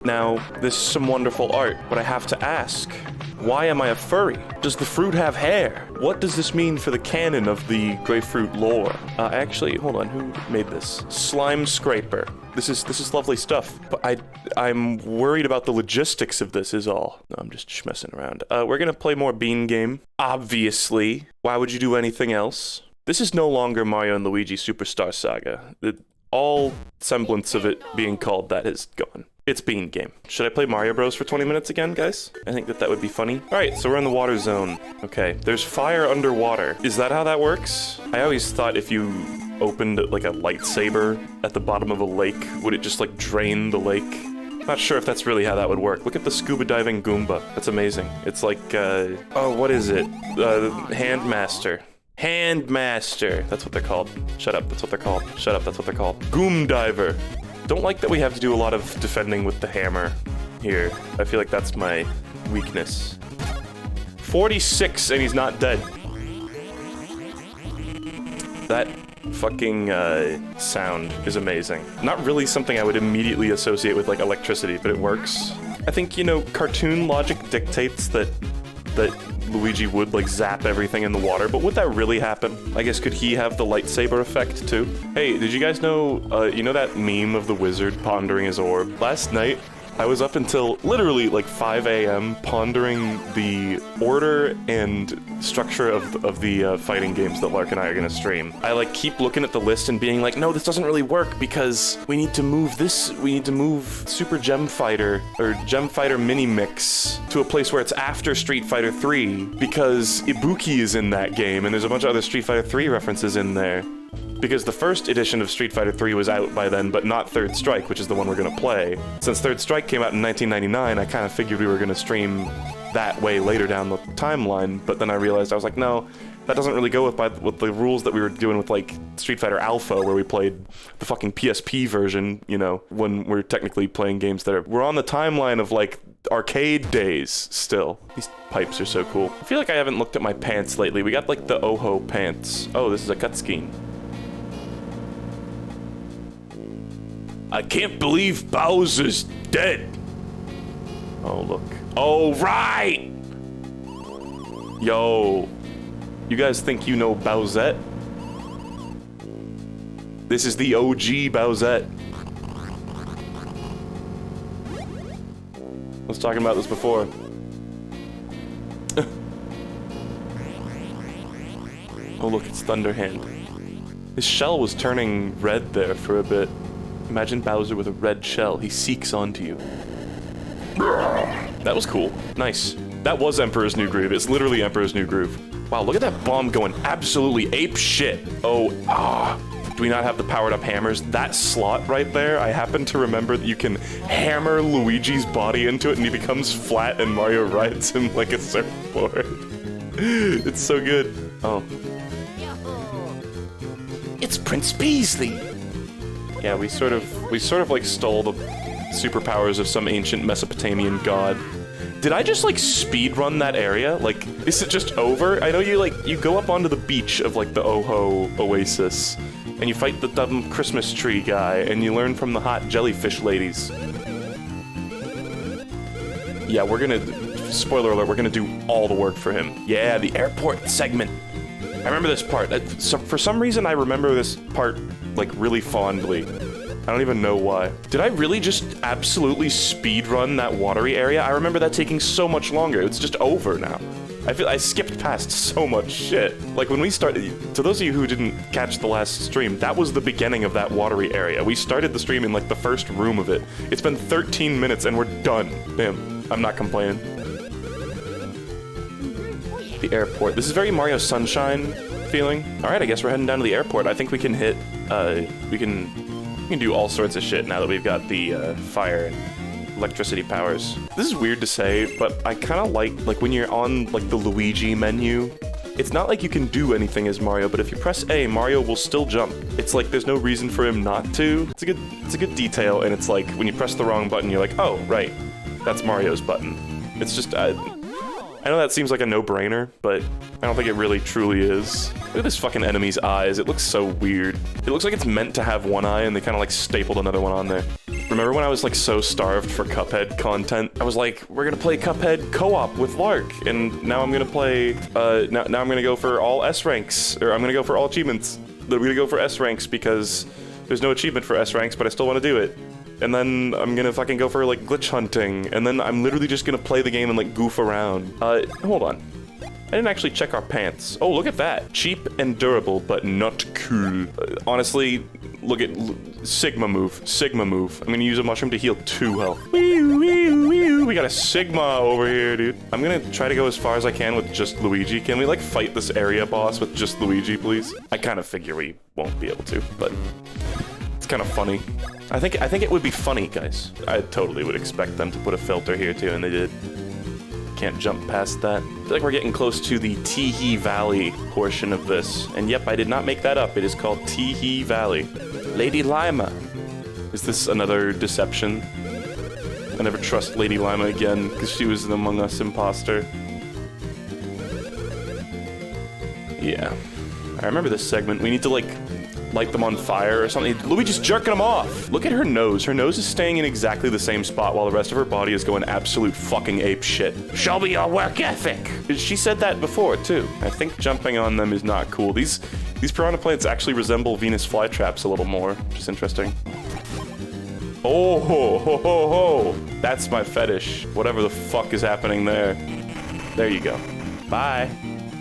Now, this is some wonderful art, but I have to ask, why am I a furry? Does the fruit have hair? What does this mean for the canon of the Grayfruit lore? Actually, hold on, who made this? Slime Scraper. This is lovely stuff, but I'm worried about the logistics of this is all. No, I'm just messing around. We're gonna play more Bean Game. Obviously. Why would you do anything else? This is no longer Mario and Luigi Superstar Saga. All semblance of it being called that is gone. It's Bean Game. Should I play Mario Bros for 20 minutes again, guys? I think that would be funny. All right, so we're in the water zone. Okay, there's fire underwater. Is that how that works? I always thought if you opened like a lightsaber at the bottom of a lake, would it just like drain the lake? Not sure if that's really how that would work. Look at the scuba diving Goomba. That's amazing. It's like, oh, what is it? Handmaster. Handmaster. That's what they're called. Shut up, that's what they're called. Shut up, that's what they're called. Goom Diver. Don't like that we have to do a lot of defending with the hammer here. I feel like that's my weakness. 46 and he's not dead. That fucking sound is amazing. Not really something I would immediately associate with like electricity, but it works. I think, you know, cartoon logic dictates that Luigi would like zap everything in the water, but would that really happen? I guess could he have the lightsaber effect too? Hey, did you guys know, you know that meme of the wizard pondering his orb? Last night, I was up until literally like 5 a.m. pondering the order and structure of the fighting games that Lark and I are gonna stream. I like keep looking at the list and being like, no, this doesn't really work because we need to move this, we need to move Super Gem Fighter or Gem Fighter Mini Mix to a place where it's after Street Fighter 3 because Ibuki is in that game and there's a bunch of other Street Fighter 3 references in there. Because the first edition of Street Fighter 3 was out by then, but not Third Strike, which is the one we're gonna play. Since Third Strike came out in 1999, I kind of figured we were gonna stream that way later down the timeline, but then I realized, I was like, no, that doesn't really go with the rules that we were doing with, like, Street Fighter Alpha, where we played the fucking PSP version, you know, when we're technically playing games that we're on the timeline of, like, arcade days still. These pipes are so cool. I feel like I haven't looked at my pants lately. We got, like, the Oho pants. Oh, this is a cutscene. I can't believe Bowser's dead. Oh, look. Oh, right! Yo. You guys think you know Bowsette? This is the OG Bowsette. I was talking about this before. Oh, look, it's Thunderhand. His shell was turning red there for a bit. Imagine Bowser with a red shell. He seeks onto you. That was cool. Nice. That was Emperor's New Groove. It's literally Emperor's New Groove. Wow, look at that bomb going absolutely ape shit. Oh, do we not have the powered up hammers? That slot right there, I happen to remember that you can hammer Luigi's body into it and he becomes flat and Mario rides him like a surfboard. It's so good. Oh. It's Prince Peasley. Yeah, we sort of like stole the superpowers of some ancient Mesopotamian god. Did I just like speed run that area? Like, is it just over? I know you go up onto the beach of like the Oho Oasis and you fight the dumb Christmas tree guy and you learn from the hot jellyfish ladies. Yeah, we're gonna, spoiler alert, we're gonna do all the work for him. Yeah, the airport segment. I remember this part. So for some reason, I remember this part, like, really fondly. I don't even know why. Did I really just absolutely speedrun that watery area? I remember that taking so much longer. It's just over now. I feel I skipped past so much shit. Like, when we started, to those of you who didn't catch the last stream, that was the beginning of that watery area. We started the stream in, like, the first room of it. It's been 13 minutes and we're done. Damn, I'm not complaining. The airport. This is very Mario Sunshine feeling. Alright, I guess we're heading down to the airport. I think we can hit, we can do all sorts of shit now that we've got the, fire and electricity powers. This is weird to say, but I kinda like when you're on, like, the Luigi menu, it's not like you can do anything as Mario, but if you press A, Mario will still jump. It's like there's no reason for him not to. It's a good detail, and it's like, when you press the wrong button, you're like, oh, right, that's Mario's button. It's just, I know that seems like a no-brainer, but I don't think it really truly is. Look at this fucking enemy's eyes. It looks so weird. It looks like it's meant to have one eye and they kind of like stapled another one on there. Remember when I was like so starved for Cuphead content? I was like, we're gonna play Cuphead co-op with Lark, and now I'm gonna play, now I'm gonna go for all S ranks, or I'm gonna go for all achievements. Then I'm gonna go for S ranks because there's no achievement for S ranks, but I still wanna do it. And then I'm gonna fucking go for like glitch hunting, and then I'm literally just gonna play the game and like goof around. Hold on. I didn't actually check our pants. Oh, look at that. Cheap and durable, but not cool. Honestly, look at Sigma move. Sigma move. I'm gonna use a mushroom to heal 2 health. We got a Sigma over here, dude. I'm gonna try to go as far as I can with just Luigi. Can we like fight this area boss with just Luigi, please? I kind of figure we won't be able to, but it's kind of funny. I think it would be funny, guys. I totally would expect them to put a filter here too, and they did. Can't jump past that. I feel like we're getting close to the Teehee Valley portion of this. And yep, I did not make that up. It is called Teehee Valley. Lady Lima. Is this another deception? I never trust Lady Lima again because she was an Among Us imposter. Yeah. I remember this segment. We need to like light them on fire or something. Luigi's jerking them off. Look at her nose. Her nose is staying in exactly the same spot while the rest of her body is going absolute fucking ape shit. Show me your work ethic. She said that before too. I think jumping on them is not cool. These piranha plants actually resemble Venus flytraps a little more, which is interesting. Oh ho ho ho ho. That's my fetish. Whatever the fuck is happening there. There you go. Bye.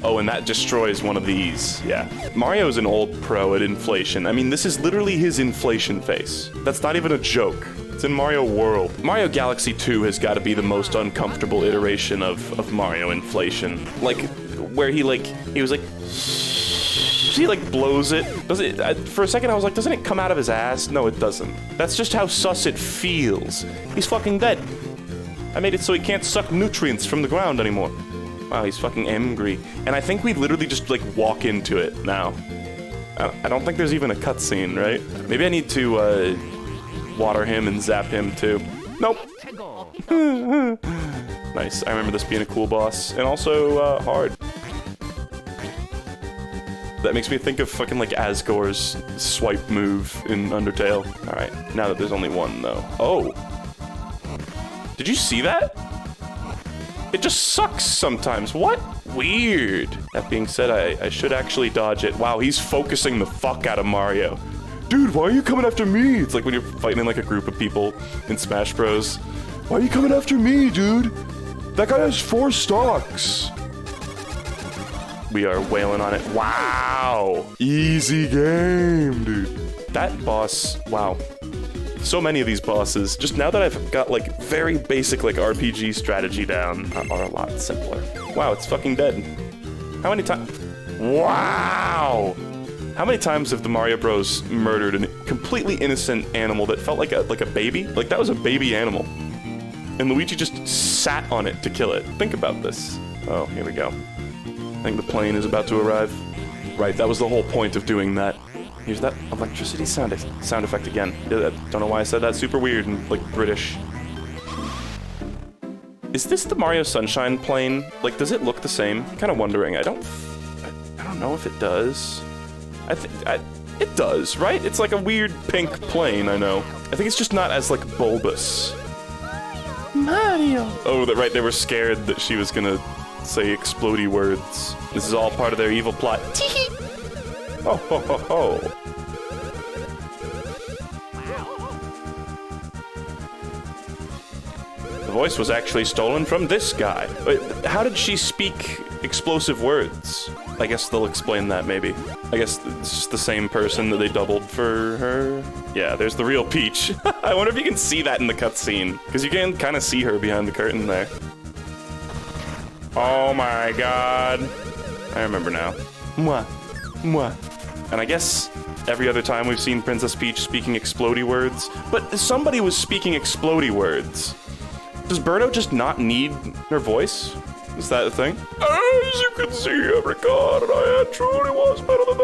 Oh, and that destroys one of these. Yeah. Mario's an old pro at inflation. I mean, this is literally his inflation face. That's not even a joke. It's in Mario World. Mario Galaxy 2 has got to be the most uncomfortable iteration of Mario inflation. Like, where he was like, he like blows it. Does it? For a second I was like, doesn't it come out of his ass? No, it doesn't. That's just how sus it feels. He's fucking dead. I made it so he can't suck nutrients from the ground anymore. Wow, he's fucking angry. And I think we literally just, like, walk into it now. I don't think there's even a cutscene, right? Maybe I need to, water him and zap him, too. Nope. Nice. I remember this being a cool boss. And also, hard. That makes me think of fucking, like, Asgore's swipe move in Undertale. Alright, now that there's only one, though. Oh! Did you see that? It just sucks sometimes. What? Weird. That being said, I should actually dodge it. Wow, he's focusing the fuck out of Mario. Dude, why are you coming after me? It's like when you're fighting in like a group of people in Smash Bros. Why are you coming after me, dude? That guy has 4 stocks. We are wailing on it. Wow. Easy game, dude. That boss, wow. So many of these bosses, just now that I've got like very basic like RPG strategy down, are a lot simpler. Wow, it's fucking dead. How many times? Wow! How many times have the Mario Bros murdered a completely innocent animal that felt like a baby? Like that was a baby animal. And Luigi just sat on it to kill it. Think about this. Oh, here we go. I think the plane is about to arrive. Right, that was the whole point of doing that. Here's that electricity sound effect again. I don't know why I said that. Super weird and like British. Is this the Mario Sunshine plane? Like, does it look the same? I'm kind of wondering. I don't know if it does. It does, right? It's like a weird pink plane. I know. I think it's just not as like bulbous. Mario. Oh, that right. They were scared that she was gonna say explodey words. This is all part of their evil plot. Teehee. Oh ho ho ho. The voice was actually stolen from this guy. Wait, how did she speak explosive words? I guess they'll explain that maybe. I guess it's just the same person that they doubled for her. Yeah, there's the real Peach. I wonder if you can see that in the cutscene, because you can kind of see her behind the curtain there. Oh my god. I remember now. Mwah. Mwah. And I guess every other time we've seen Princess Peach speaking explodey words, but somebody was speaking explodey words. Does Birdo just not need her voice? Is that a thing? As you can see, every god and I had truly was better than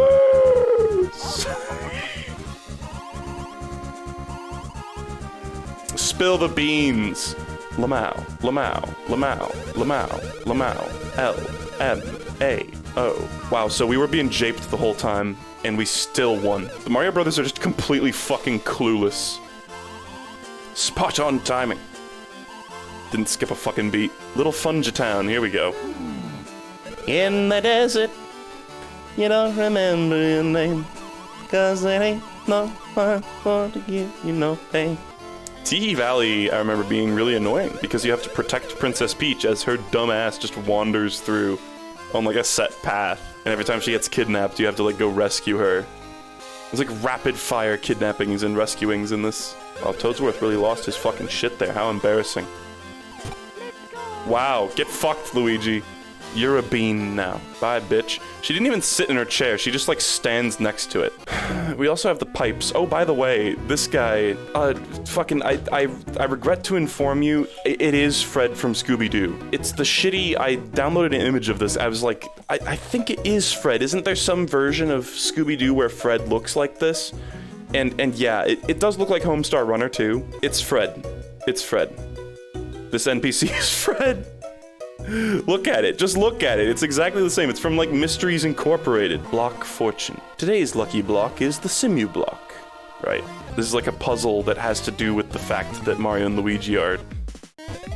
this. Spill the beans. Lamau, Lamau, Lamau, Lamau, Lamau, L-M-A-O. Wow, so we were being japed the whole time, and we still won. The Mario Brothers are just completely fucking clueless. Spot on timing. Didn't skip a fucking beat. Little Fungitown, here we go. In the desert, you don't remember your name, 'cause there ain't no one for to give you no pain. Teehee Valley, I remember being really annoying, because you have to protect Princess Peach as her dumb ass just wanders through on like a set path, and every time she gets kidnapped, you have to like go rescue her. There's like rapid fire kidnappings and rescuings in this. Oh, Toadsworth really lost his fucking shit there, how embarrassing. Wow, get fucked, Luigi. You're a bean now. Bye, bitch. She didn't even sit in her chair, she just like stands next to it. We also have the pipes. Oh, by the way, this guy, I regret to inform you, it is Fred from Scooby-Doo. It's the shitty, I downloaded an image of this, I was like, I think it is Fred. Isn't there some version of Scooby-Doo where Fred looks like this? And yeah, it does look like Homestar Runner too. It's Fred. It's Fred. This NPC is Fred. Look at it, just look at it. It's exactly the same. It's from like Mysteries Incorporated. Block Fortune. Today's lucky block is the Simu block. Right. This is like a puzzle that has to do with the fact that Mario and Luigi are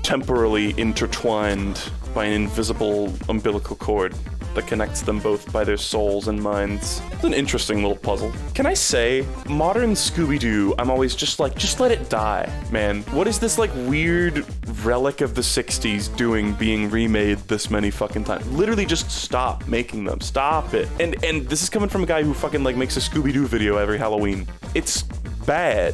temporally intertwined by an invisible umbilical cord that connects them both by their souls and minds. It's an interesting little puzzle. Can I say, modern Scooby-Doo, I'm always just like, just let it die, man. What is this like weird relic of the 60s doing being remade this many fucking times? Literally just stop making them, stop it. And this is coming from a guy who fucking like makes a Scooby-Doo video every Halloween. It's bad.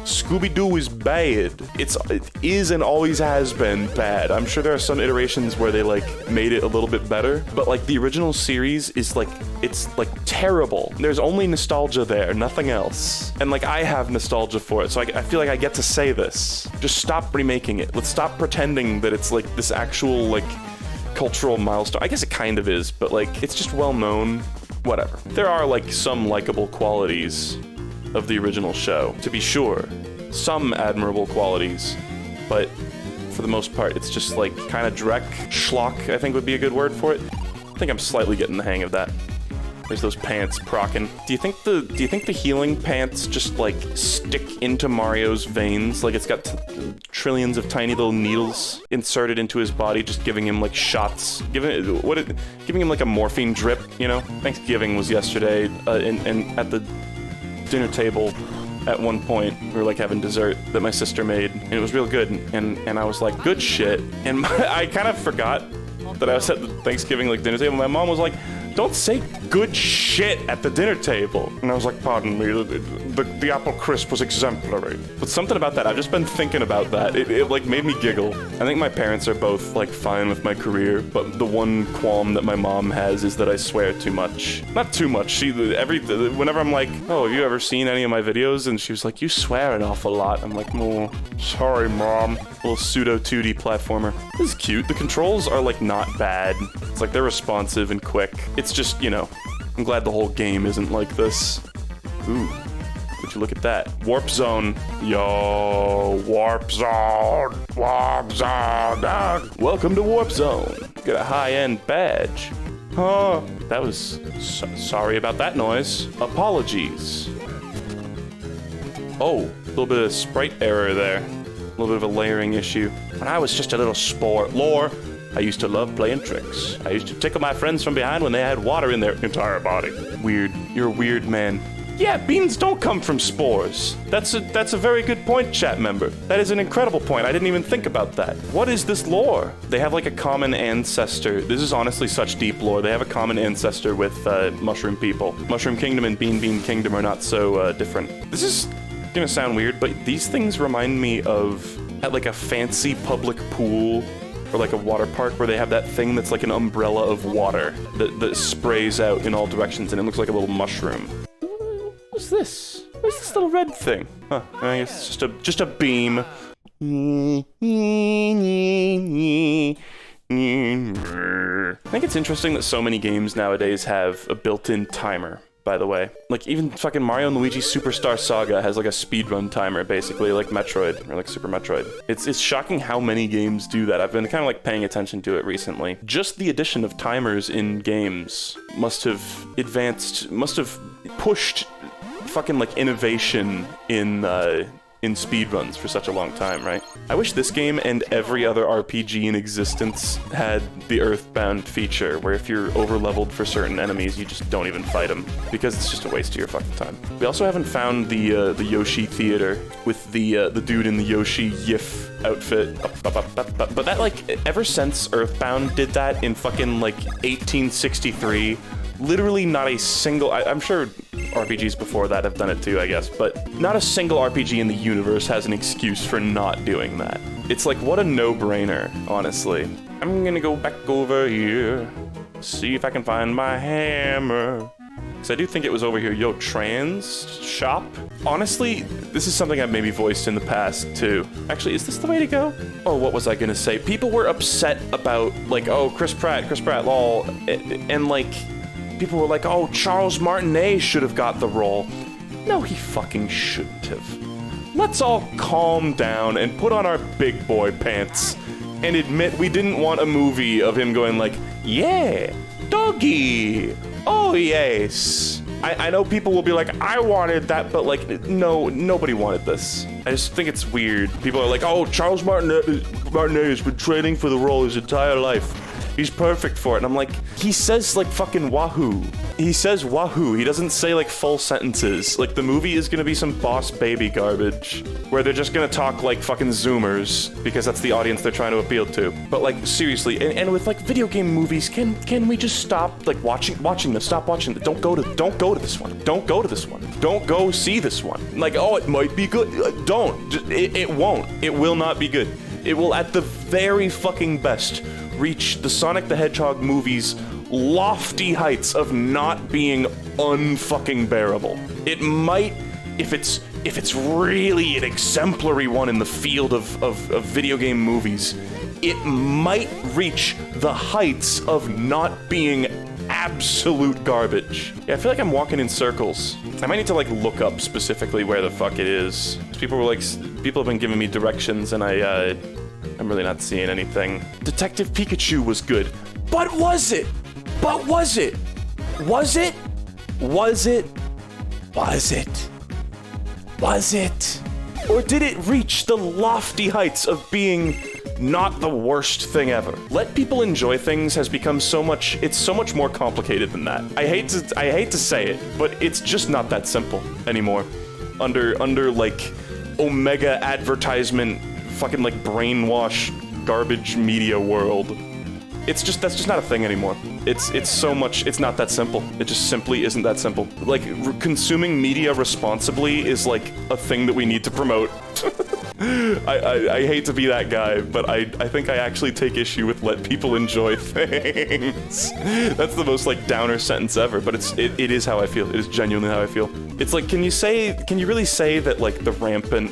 Scooby-Doo is bad. It is and always has been bad. I'm sure there are some iterations where they like made it a little bit better, but like the original series is like, it's like terrible. There's only nostalgia there, nothing else. And like I have nostalgia for it, so I feel like I get to say this. Just stop remaking it. Let's stop pretending that it's like this actual like cultural milestone. I guess it kind of is, but like it's just well known. Whatever. There are like some likable qualities of the original show, to be sure. Some admirable qualities, but for the most part, it's just like kind of dreck. Schlock, I think would be a good word for it. I think I'm slightly getting the hang of that. There's those pants procking. Do you think the healing pants just like stick into Mario's veins? Like it's got trillions of tiny little needles inserted into his body, just giving him like shots, giving him like a morphine drip, you know? Thanksgiving was yesterday, and at the dinner table at one point we were like having dessert that my sister made, and it was real good, and I was like, good shit. And I kind of forgot that I was at the Thanksgiving like dinner table. My mom was like, don't say good shit at the dinner table. And I was like, pardon me, the apple crisp was exemplary. But something about that, I've just been thinking about that. It like made me giggle. I think my parents are both like fine with my career, but the one qualm that my mom has is that I swear too much. Not too much. Whenever I'm like, oh, have you ever seen any of my videos? And she was like, you swear an awful lot. I'm like, oh, sorry, mom. Little pseudo 2D platformer. This is cute. The controls are like not bad. It's like they're responsive and quick. It's just, you know, I'm glad the whole game isn't like this. Ooh, would you look at that? Warp Zone. Yo, Warp Zone. Warp Zone. Welcome to Warp Zone. Got a high-end badge. Huh. That was... sorry about that noise. Apologies. Oh, a little bit of sprite error there. A little bit of a layering issue. When I was just a little sport, lore, I used to love playing tricks. I used to tickle my friends from behind when they had water in their entire body. Weird. You're a weird man. Yeah, beans don't come from spores. That's a very good point, chat member. That is an incredible point. I didn't even think about that. What is this lore? They have like a common ancestor. This is honestly such deep lore. They have a common ancestor with mushroom people. Mushroom Kingdom and Bean Kingdom are not so different. This is gonna sound weird, but these things remind me of at like a fancy public pool or like a water park where they have that thing that's like an umbrella of water that sprays out in all directions, and it looks like a little mushroom. What's this? What's this little red thing? Huh, I guess it's just a beam. I think it's interesting that so many games nowadays have a built-in timer, by the way. Like, even fucking Mario and Luigi Superstar Saga has like a speedrun timer, basically, like Metroid, or like Super Metroid. It's shocking how many games do that. I've been kind of like paying attention to it recently. Just the addition of timers in games must have pushed fucking like innovation in in speedruns for such a long time, right? I wish this game and every other RPG in existence had the Earthbound feature, where if you're over-leveled for certain enemies, you just don't even fight them, because it's just a waste of your fucking time. We also haven't found the Yoshi Theater with the dude in the Yoshi Yif outfit. But that, like, ever since Earthbound did that in fucking, like, 1863, literally not a single, I'm sure RPGs before that have done it too, I guess, but not a single RPG in the universe has an excuse for not doing that. It's like, what a no-brainer, honestly. I'm gonna go back over here, see if I can find my hammer. Because I do think it was over here. Yo, trans shop? Honestly, this is something I've maybe voiced in the past, too. Actually, is this the way to go? Oh, what was I gonna say? People were upset about, like, oh, Chris Pratt, lol. And like, people were like, oh, Charles Martinet should have got the role. No, he fucking shouldn't have. Let's all calm down and put on our big boy pants and admit we didn't want a movie of him going like, yeah, doggy. Oh, yes. I know people will be like, I wanted that, but like, no, nobody wanted this. I just think it's weird. People are like, oh, Charles Martinet has been training for the role his entire life. He's perfect for it. And I'm like, he says like fucking wahoo. He says wahoo. He doesn't say like full sentences. Like, the movie is gonna be some Boss Baby garbage where they're just gonna talk like fucking Zoomers because that's the audience they're trying to appeal to. But like, seriously, and with like video game movies, can we just stop like watching them? Stop watching them. Don't go to this one. Don't go to this one. Don't go see this one. Like, oh, it might be good. Don't. It won't. It will not be good. It will, at the very fucking best, reach the Sonic the Hedgehog movie's lofty heights of not being unfucking bearable. It might, if it's really an exemplary one in the field of video game movies, it might reach the heights of not being absolute garbage. Yeah, I feel like I'm walking in circles. I might need to like look up specifically where the fuck it is. People have been giving me directions and I'm really not seeing anything. Detective Pikachu was good, but was it? Was it? Was it? Or did it reach the lofty heights of being not the worst thing ever? Let people enjoy things has become so much more complicated than that. I hate to say it, but it's just not that simple anymore. Under like Omega advertisement, fucking like brainwash garbage media world. That's just not a thing anymore. It's not that simple. It just simply isn't that simple. Like, consuming media responsibly is like a thing that we need to promote. I hate to be that guy, but I think I actually take issue with let people enjoy things. That's the most like downer sentence ever, but it is how I feel. It is genuinely how I feel. It's like, can you really say that like the rampant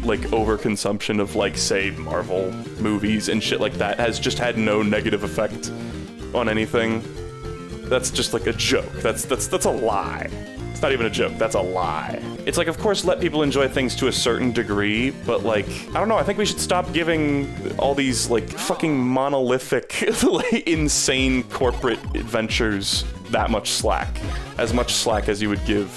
like overconsumption of like say Marvel movies and shit like that has just had no negative effect on anything? That's just like a joke. That's a lie. It's not even a joke, that's a lie. It's like, of course, let people enjoy things to a certain degree, but like, I don't know, I think we should stop giving all these like fucking monolithic, like, insane corporate adventures that much slack. As much slack as you would give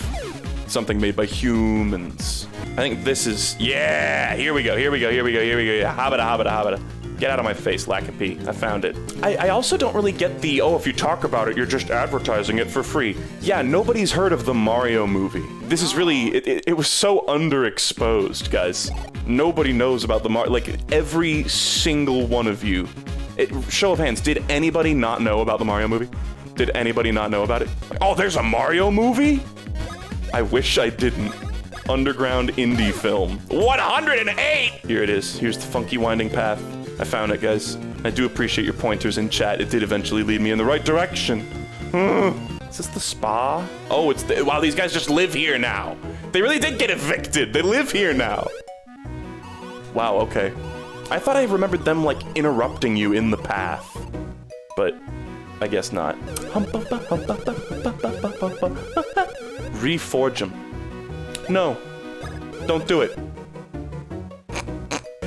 something made by humans. I think this is, yeah, here we go. Habada. Get out of my face, Lackapee. I found it. I also don't really get the, oh, if you talk about it, you're just advertising it for free. Yeah, nobody's heard of the Mario movie. This is really, it was so underexposed, guys. Nobody knows about the Mario, like, every single one of you. Show of hands, did anybody not know about the Mario movie? Did anybody not know about it? Like, oh, there's a Mario movie? I wish I didn't. Underground indie film. 108! Here it is. Here's the funky winding path. I found it, guys. I do appreciate your pointers in chat. It did eventually lead me in the right direction. Is this the spa? Oh, it's the, wow, these guys just live here now. They really did get evicted. They live here now. Wow, okay. I thought I remembered them, like, interrupting you in the path. But I guess not. Reforge them. No, don't do it.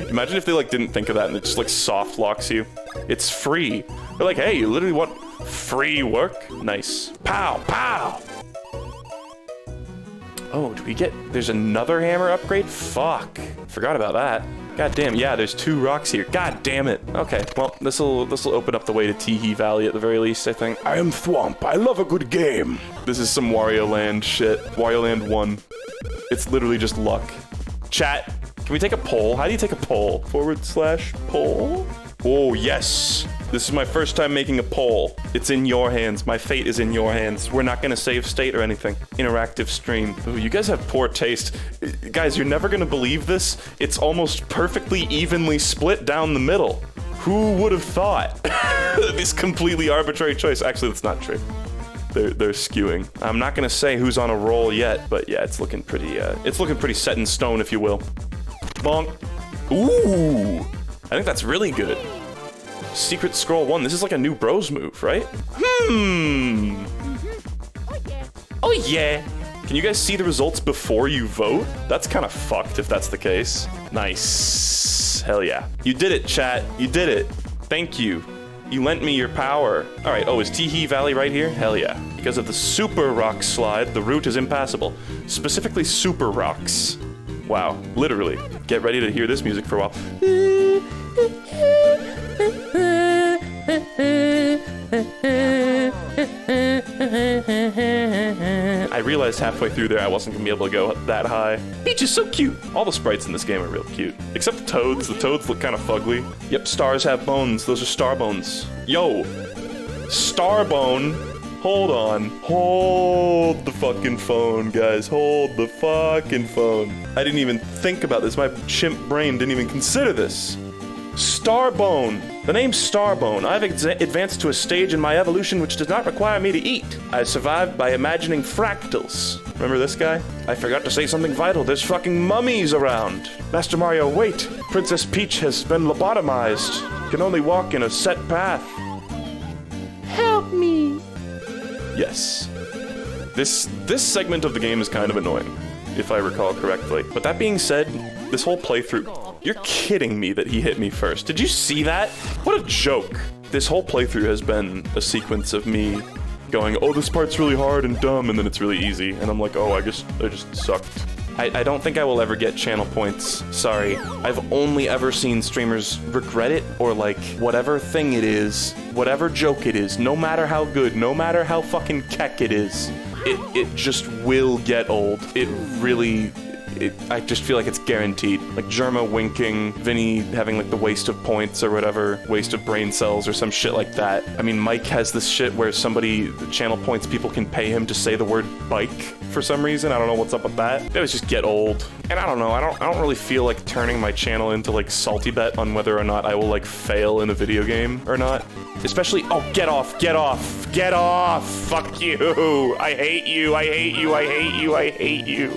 Imagine if they like didn't think of that and it just like soft locks you. It's free. They're like, hey, you literally want free work? Nice. Pow, pow. Oh, do we get... There's another hammer upgrade? Fuck. Forgot about that. God damn, yeah, there's 2 rocks here. God damn it. Okay, well, this'll open up the way to Teehee Valley at the very least, I think. I am Thwomp. I love a good game. This is some Wario Land shit. Wario Land 1. It's literally just luck. Chat, can we take a poll? How do you take a poll? /poll? Oh, yes. This is my first time making a poll. It's in your hands. My fate is in your hands. We're not gonna save state or anything. Interactive stream. Ooh, you guys have poor taste. Guys, you're never gonna believe this. It's almost perfectly evenly split down the middle. Who would have thought? This completely arbitrary choice. Actually, that's not true. They're skewing. I'm not gonna say who's on a roll yet, but yeah, it's looking pretty set in stone, if you will. Bonk. Ooh, I think that's really good. Secret Scroll 1. This is like a new bros move, right? Oh yeah. Can you guys see the results before you vote? That's kind of fucked if that's the case. Nice. Hell yeah. You did it, chat. You did it. Thank you. You lent me your power. All right, oh, is Teehee Valley right here? Hell yeah. Because of the super rock slide, the route is impassable. Specifically super rocks. Wow, literally. Get ready to hear this music for a while. I realized halfway through there I wasn't gonna be able to go that high. Peach is so cute. All the sprites in this game are real cute. Except the toads. The toads look kind of fugly. Yep, stars have bones. Those are star bones. Yo, Starbone. Hold on. Hold the fucking phone, guys. Hold the fucking phone. I didn't even think about this. My chimp brain didn't even consider this. Starbone. The name's Starbone. I've advanced to a stage in my evolution which does not require me to eat. I survived by imagining fractals. Remember this guy? I forgot to say something vital. There's fucking mummies around. Master Mario, wait. Princess Peach has been lobotomized. Can only walk in a set path. Help me. Yes. This segment of the game is kind of annoying, if I recall correctly. But that being said, this whole playthrough... You're kidding me that he hit me first. Did you see that? What a joke. This whole playthrough has been a sequence of me going, oh, this part's really hard and dumb, and then it's really easy. And I'm like, oh, I just sucked. I don't think I will ever get channel points. Sorry. I've only ever seen streamers regret it, or like, whatever thing it is, whatever joke it is, no matter how good, no matter how fucking keck it is, it just will get old. It really... I just feel like it's guaranteed. Like Germa winking, Vinny having like the waste of points or whatever, waste of brain cells or some shit like that. I mean, Mike has this shit where somebody, channel points, people can pay him to say the word bike for some reason. I don't know what's up with that. It was just get old. And I don't know, I don't really feel like turning my channel into like salty bet on whether or not I will like fail in a video game or not. Especially, oh, get off, get off, get off, fuck you. I hate you, I hate you, I hate you, I hate you.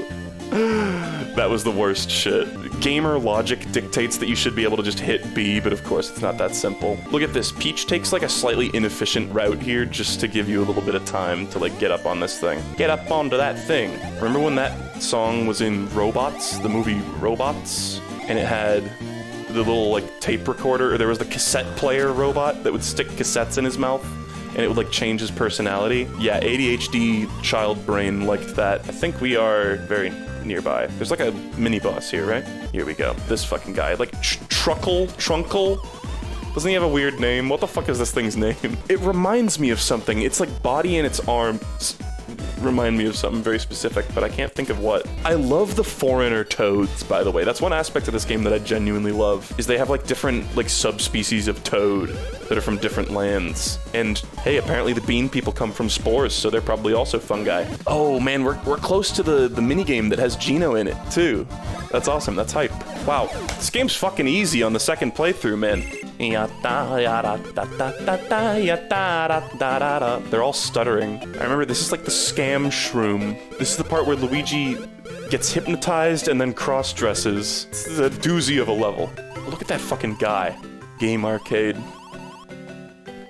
That was the worst shit. Gamer logic dictates that you should be able to just hit B, but of course it's not that simple. Look at this. Peach takes like a slightly inefficient route here just to give you a little bit of time to like get up on this thing. Get up onto that thing. Remember when that song was in Robots, the movie Robots? And it had the little like tape recorder, or there was the cassette player robot that would stick cassettes in his mouth? And it would like change his personality. Yeah, ADHD child brain liked that. I think we are very nearby. There's like a mini boss here, right? Here we go. This fucking guy, like Trunkle? Doesn't he have a weird name? What the fuck is this thing's name? It reminds me of something. It's like body and its arms remind me of something very specific, but I can't think of what. I love the foreigner toads, by the way. That's one aspect of this game that I genuinely love, is they have like different like subspecies of toad that are from different lands. And hey, apparently the bean people come from spores, so they're probably also fungi. Oh man, we're close to the minigame that has Gino in it too. That's awesome, that's hype. Wow, this game's fucking easy on the second playthrough, man. They're all stuttering. I remember this is like the scam shroom. This is the part where Luigi gets hypnotized and then cross-dresses. This is a doozy of a level. Look at that fucking guy. Game arcade.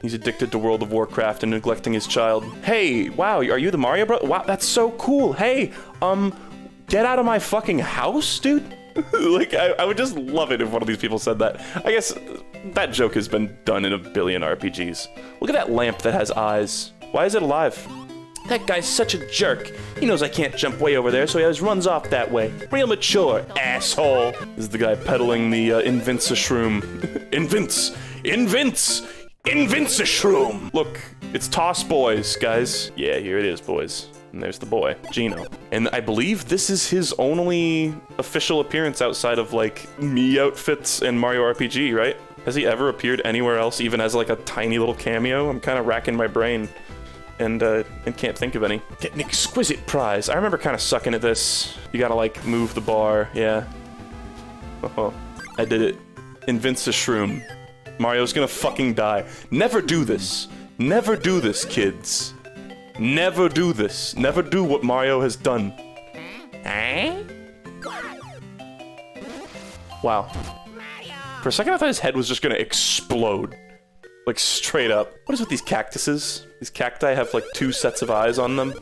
He's addicted to World of Warcraft and neglecting his child. Hey, wow, are you the Mario bro? Wow, that's so cool. Hey, get out of my fucking house, dude. Like, I would just love it if one of these people said that. I guess that joke has been done in a billion RPGs. Look at that lamp that has eyes. Why is it alive? That guy's such a jerk. He knows I can't jump way over there, so he always runs off that way. Real mature, asshole. This is the guy peddling the Invinci-shroom. Invinci-shroom! Look, it's Toss Boys, guys. Yeah, here it is, boys. And there's the boy, Gino. And I believe this is his only official appearance outside of, like, Mii outfits and Mario RPG, right? Has he ever appeared anywhere else, even as, like, a tiny little cameo? I'm kind of racking my brain and can't think of any. Get an exquisite prize. I remember kind of sucking at this. You gotta, like, move the bar, yeah. Oh, I did it. Invinci-shroom. Mario's gonna fucking die. Never do this. Never do this, kids. Never do this. Never do what Mario has done. Eh? Wow. For a second I thought his head was just gonna explode. Like, straight up. What is with these cactuses? These cacti have, like, 2 sets of eyes on them.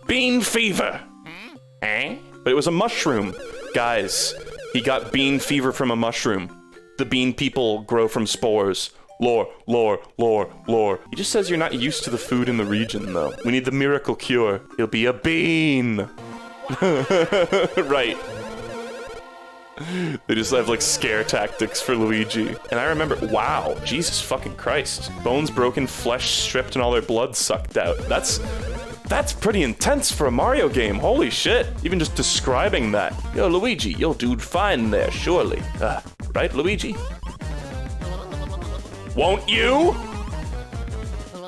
Bean fever! Eh? But it was a mushroom. Guys, he got bean fever from a mushroom. The bean people grow from spores. Lore. He just says you're not used to the food in the region, though. We need the miracle cure. He'll be a bean. Right. They just have, like, scare tactics for Luigi. And I remember, wow, Jesus fucking Christ. Bones broken, flesh stripped, and all their blood sucked out. That's pretty intense for a Mario game. Holy shit. Even just describing that. Yo, Luigi, you'll do fine there, surely. Right, Luigi? Won't you?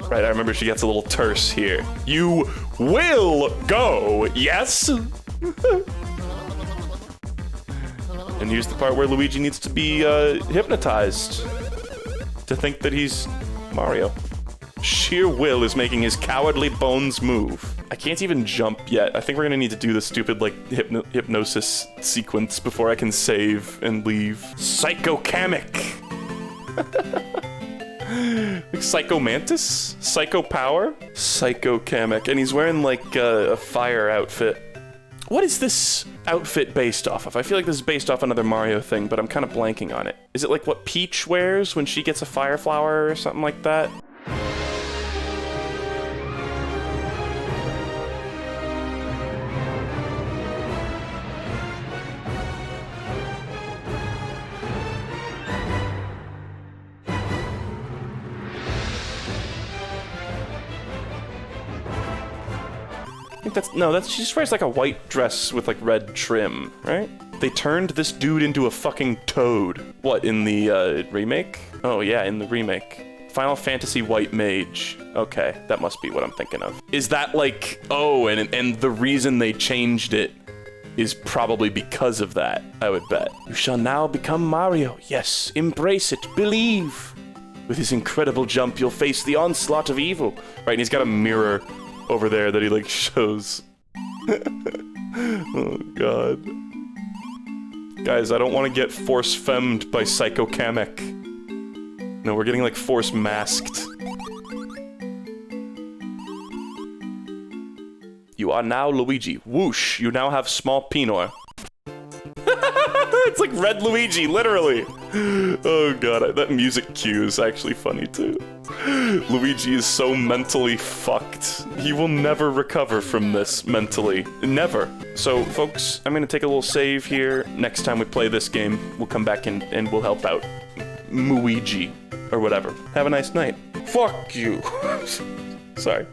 Right, I remember she gets a little terse here. You will go, yes? And here's the part where Luigi needs to be hypnotized to think that he's Mario. Sheer will is making his cowardly bones move. I can't even jump yet. I think we're gonna need to do the stupid, like, hypnosis sequence before I can save and leave. Psycho-Kamek! Like Psycho Mantis? Psycho Power? Psycho-Kamek. And he's wearing, like, a fire outfit. What is this outfit based off of? I feel like this is based off another Mario thing, but I'm kind of blanking on it. Is it like what Peach wears when she gets a fire flower or something like that? She just wears like a white dress with like red trim, right? They turned this dude into a fucking toad. What, in the remake? Oh yeah, in the remake. Final Fantasy White Mage. Okay, that must be what I'm thinking of. Is that like, oh, and the reason they changed it is probably because of that, I would bet. You shall now become Mario. Yes, embrace it, believe. With his incredible jump, you'll face the onslaught of evil. Right, and he's got a mirror over there that he, like, shows. Oh, God. Guys, I don't want to get force-femmed by Psycho-Kamek. No, we're getting, like, force-masked. You are now Luigi. Whoosh, you now have small Pinor. It's like Red Luigi, literally. Oh god, that music cue is actually funny too. Luigi is so mentally fucked. He will never recover from this mentally. Never. So, folks, I'm gonna take a little save here. Next time we play this game, we'll come back and we'll help out Luigi or whatever. Have a nice night. Fuck you. Sorry.